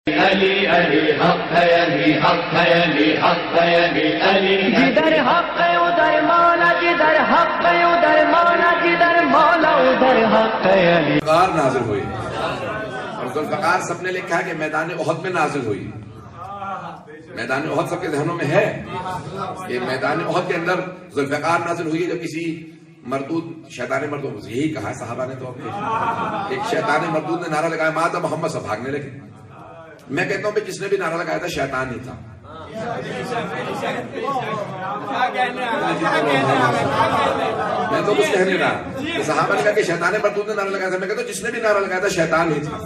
علی علی حق ہے، علی حق ہے، علی حق ہے، علی علی جدھر حق ہے ادھر مولا، جدھر حق ہے ادھر مولا، جدھر مولا ادھر حق ہے علی۔ ذوالفقار نازل ہوئی اور ذوالفقار سب نے لکھا ہے کہ میدان احد میں نازل ہوئی۔ میدان احد سب کے ذہنوں میں ہے کہ میدان احد کے اندر ذوالفقار نازل ہوئی جب کسی مردود شیطان مردود، یہی کہا ہے صحابہ نے، تو اپنے ایک شیطان مردود نے نعرہ لگایا مات محمد، سب بھاگنے لگے۔ میں کہتا ہوں کہ جس نے بھی نعرہ لگایا تھا شیطان ہی تھا۔ میں تو کچھ کہنے رہا، صحابہ نے کہا کہ شیطان مردود نے نعرہ لگایا تھا، میں کہتا ہوں جس نے بھی نعرہ لگایا تھا شیطان ہی تھا۔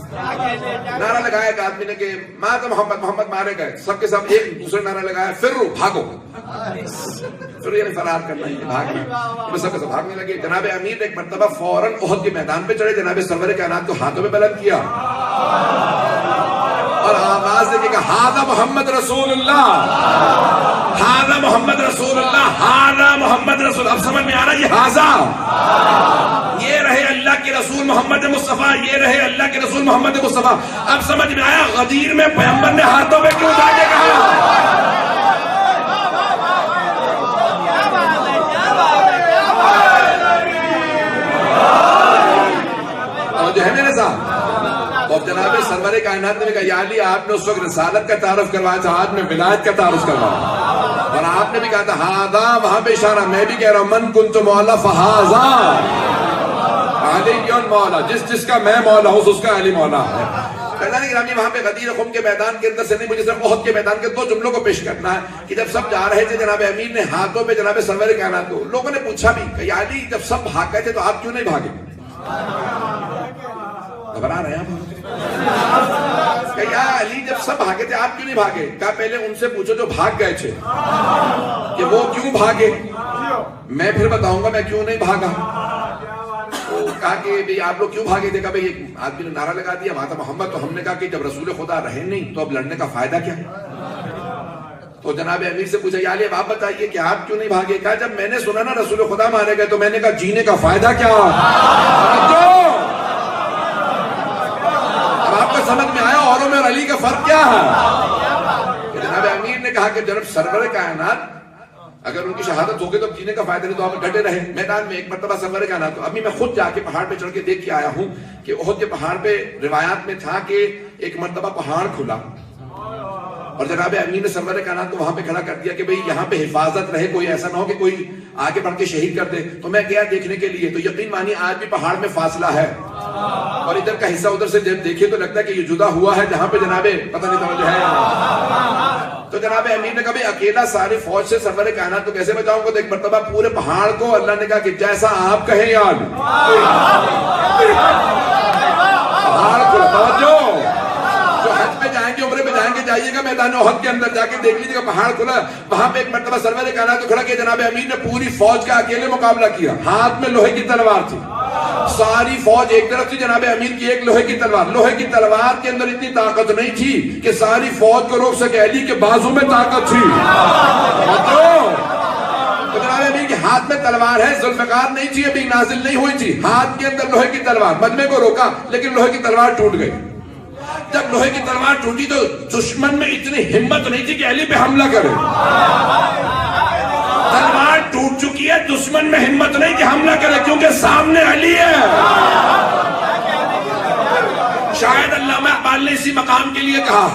نعرہ لگایا ایک آدمی نے کہ مات محمد، محمد مارے گئے، سب کے سب ایک دوسرے نعرہ لگایا فرو، بھاگو، پھر یعنی فرار کرنا ہے، بھاگنا، سب کے سب بھاگنے لگے۔ جناب امیر نے ایک مرتبہ فوراً احد کے میدان پہ چڑھے، جناب سرور کائنات کو ہاتھوں میں بلند کیا اور آواز دے کے کہا ہاذا محمد رسول اللہ، ہاذا محمد رسول اللہ، ہاذا محمد رسول۔ اب سمجھ میں آ رہا ہے یہ ہاذا، یہ رہے اللہ کے رسول محمد مصطفیٰ، یہ رہے اللہ کے رسول محمد مصطفیٰ۔ اب سمجھ میں آیا غدیر میں پیغمبر نے ہاتھوں میں کیوں اٹھا کے کہا۔ جو ہے میرے ساتھ، اور جناب سرور کائنات نے کہا یا علی، آپ نے اس وقت رسالت کا تعارف کروایا تھا، آج میں ولایت کا تعارف کروایا، اور آپ نے بھی کہا تھا ہاذا، وہاں پہ اشارہ، میں بھی کہہ رہا ہوں من کنت مولا فہاذا علی مولا، جس کا میں مولا ہوں اس کا علی مولا ہے۔ فیضان گرامی وہاں پہ غدیر خم کے میدان کے اندر سے نہیں، مجھے صرف احد کے میدان کے دو جملوں کو پیش کرنا ہے کہ جب سب جا رہے تھے جناب امیر نے ہاتھوں پہ جناب سرور کائنات کو، لوگوں نے پوچھا بھی کہ یا علی جب سب بھاگ گئے تھے تو آپ کیوں نہیں بھاگے؟ گھبرا رہے ہیں کہ یا علی جب سب بھاگے تھے آپ کیوں نہیں بھاگے؟ کہا پہلے ان سے پوچھو جو بھاگ گئے تھے کہ وہ کیوں بھاگے، میں پھر بتاؤں گا میں کیوں نہیں بھاگا۔ کہا کہ آپ لوگ کیوں بھاگے تھے؟ کہا بھئی ایک آدمی نے نعرہ لگا دیا مات محمد، تو ہم نے کہا کہ جب رسول خدا رہے نہیں تو اب لڑنے کا فائدہ کیا؟ تو جناب امیر سے پوچھا یا علی اب آپ بتائیے کہ آپ کیوں نہیں بھاگے؟ کہا جب میں نے سنا نا رسول خدا مارے گئے تو میں نے کہا جینے کا فائدہ کیا؟ اب آپ کو سمجھ میں آیا اوروں میں اور علی کا فرق کیا ہے؟ جناب امیر نے کہا کہ جناب سرور کائنات اگر ان کی شہادت ہوگی تو جینے کا فائدہ نہیں، تو آپ ڈٹے رہے میدان میں۔ ایک مرتبہ سرور کائنات تو ابھی میں خود جا کے پہاڑ پہ چڑھ کے دیکھ کے آیا ہوں کہ احد کے پہاڑ پہ روایات میں تھا کہ ایک مرتبہ پہاڑ کھلا اور جناب امیر نے سرور کائنات کو وہاں پہ کھڑا کر دیا کہ بھئی یہاں پہ حفاظت رہے، کوئی ایسا نہ ہو کہ کوئی آگے بڑھ کے شہید کر دے۔ تو میں گیا دیکھنے کے لیے، تو یقین مانی آج بھی پہاڑ میں فاصلہ ہے اور ادھر کا حصہ ادھر سے جب دیکھے تو لگتا ہے کہ یہ جدا ہوا ہے، جہاں پہ جناب پتہ نہیں توجہ ہے۔ تو جناب امیر نے کہا بھئی اکیلا ساری فوج سے سرور کائنات کو کیسے بچاؤں گا؟ تو ایک مرتبہ پورے پہاڑ کو اللہ نے کہا کہ جیسا آپ کہیں یاد پہاڑ کو توجہ، جو حج پہ جائیں گے عمرے پہ جائیں گے جائیے گا میدان احد کے اندر جا کے دیکھ لیجیے گا پہاڑ کھلا، وہاں پہ ایک مرتبہ سرور کائنات کو کھڑا کیا جناب امیر نے پوری فوج کا اکیلے مقابلہ کیا، ہاتھ میں لوہے کی تلوار تھی، ساری فوج ایک طرف تھی، جناب امیر کی ایک لوہے کی تلوار، لوہے کی تلوار کے اندر اتنی طاقت نہیں تھی کہ ساری فوج کو روک سکے، علی کے بازو میں طاقت تھی۔ تو جناب امیر کے ہاتھ میں تلوار ہے، ذوالفقار نہیں تھی، ابھی نازل نہیں ہوئی تھی، ہاتھ کے اندر لوہے کی تلوار، مجمع کو روکا لیکن لوہے کی تلوار ٹوٹ گئی۔ جب لوہے کی تلوار ٹوٹی تو دشمن میں اتنی ہمت نہیں تھی کہ علی پہ حملہ کرے، تلوار ٹوٹ چکی ہے، دشمن میں ہمت نہیں کہ حملہ کرے کیونکہ سامنے علی ہے۔ شاید علامہ اقبال نے اسی مقام کے لیے کہا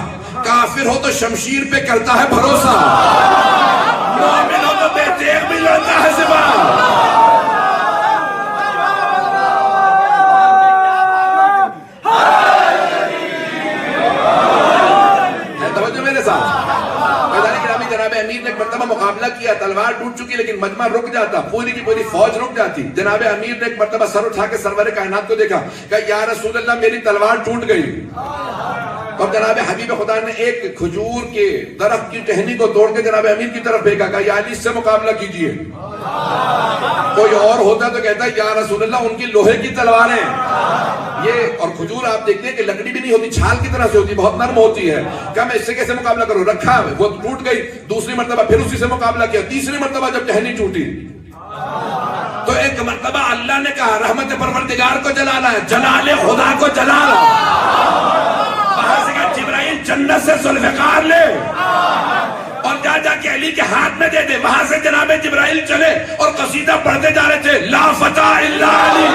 کافر ہو تو شمشیر پہ کرتا ہے بھروسہ، مومن ہو تو بے تیغ بھی لڑتا ہے سپاہ۔ جناب امیر نے ایک مرتبہ مقابلہ کیا، تلوار ٹوٹ چکی لیکن مجمع رک جاتا، پوری کی پوری فوج رک جاتی۔ جناب امیر نے ایک مرتبہ سر اٹھا کے سرور کائنات کو دیکھا، کہا یا رسول اللہ میری تلوار ٹوٹ گئی۔ اور جناب حبیب خدا نے ایک کھجور کے درخت کی ٹہنی کو توڑ کے جناب امیر کی طرف پھینکا، کہا یا علی اس سے مقابلہ کیجئے۔ کوئی اور ہوتا تو کہتا ہے یا رسول اللہ ان کی لوہے کی تلواریں، یہ اور کھجور آپ دیکھتے ہیں کہ لکڑی بھی نہیں ہوتی، چھال کی طرح سے ہوتی، بہت نرم ہوتی ہے، کہا میں اس سے کیسے مقابلہ کروں؟ رکھا وہ ٹوٹ گئی، دوسری مرتبہ پھر اسی سے مقابلہ کیا، تیسری مرتبہ جب ٹہنی ٹوٹی تو ایک مرتبہ اللہ نے کہا رحمت پروردگار کو جلانا ہے، جلال خدا کو جلانا، وہاں سے کہا جبرائیل جبرائیل چلے اور قصیدہ پڑھتے جا رہے تھے لا فتح الا علی.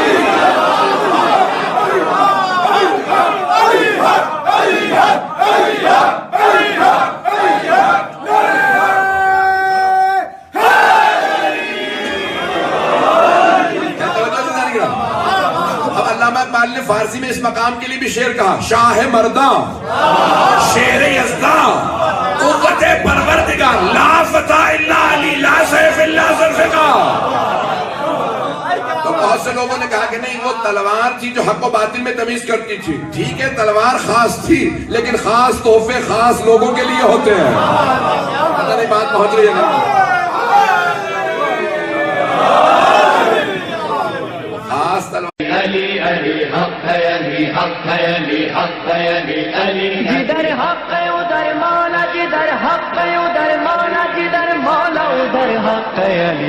اب علامہ اقبال نے فارسی میں اس مقام کے لیے بھی شعر کہا شاہ مرداں شیر یزداں قوت پروردگار لا فتح الا علی لا سیف الا ذوالفقار. تو بہت سے لوگوں نے کہا کہ نہیں وہ تلوار تھی جو حق و باطل میں تمیز کرتی تھی. ٹھیک ہے تلوار خاص تھی لیکن خاص تحفے خاص لوگوں کے لیے ہوتے ہیں. پتہ نہیں بات پہنچ رہی ہے نا. خاص تلوار علی علی حق ہے علی حق ہے علی حق ہے علی علی جدھر حق ہے ادھر مولا جدھر حق ہے ادھر مولا جدھر مولا ادھر حق ہے علی.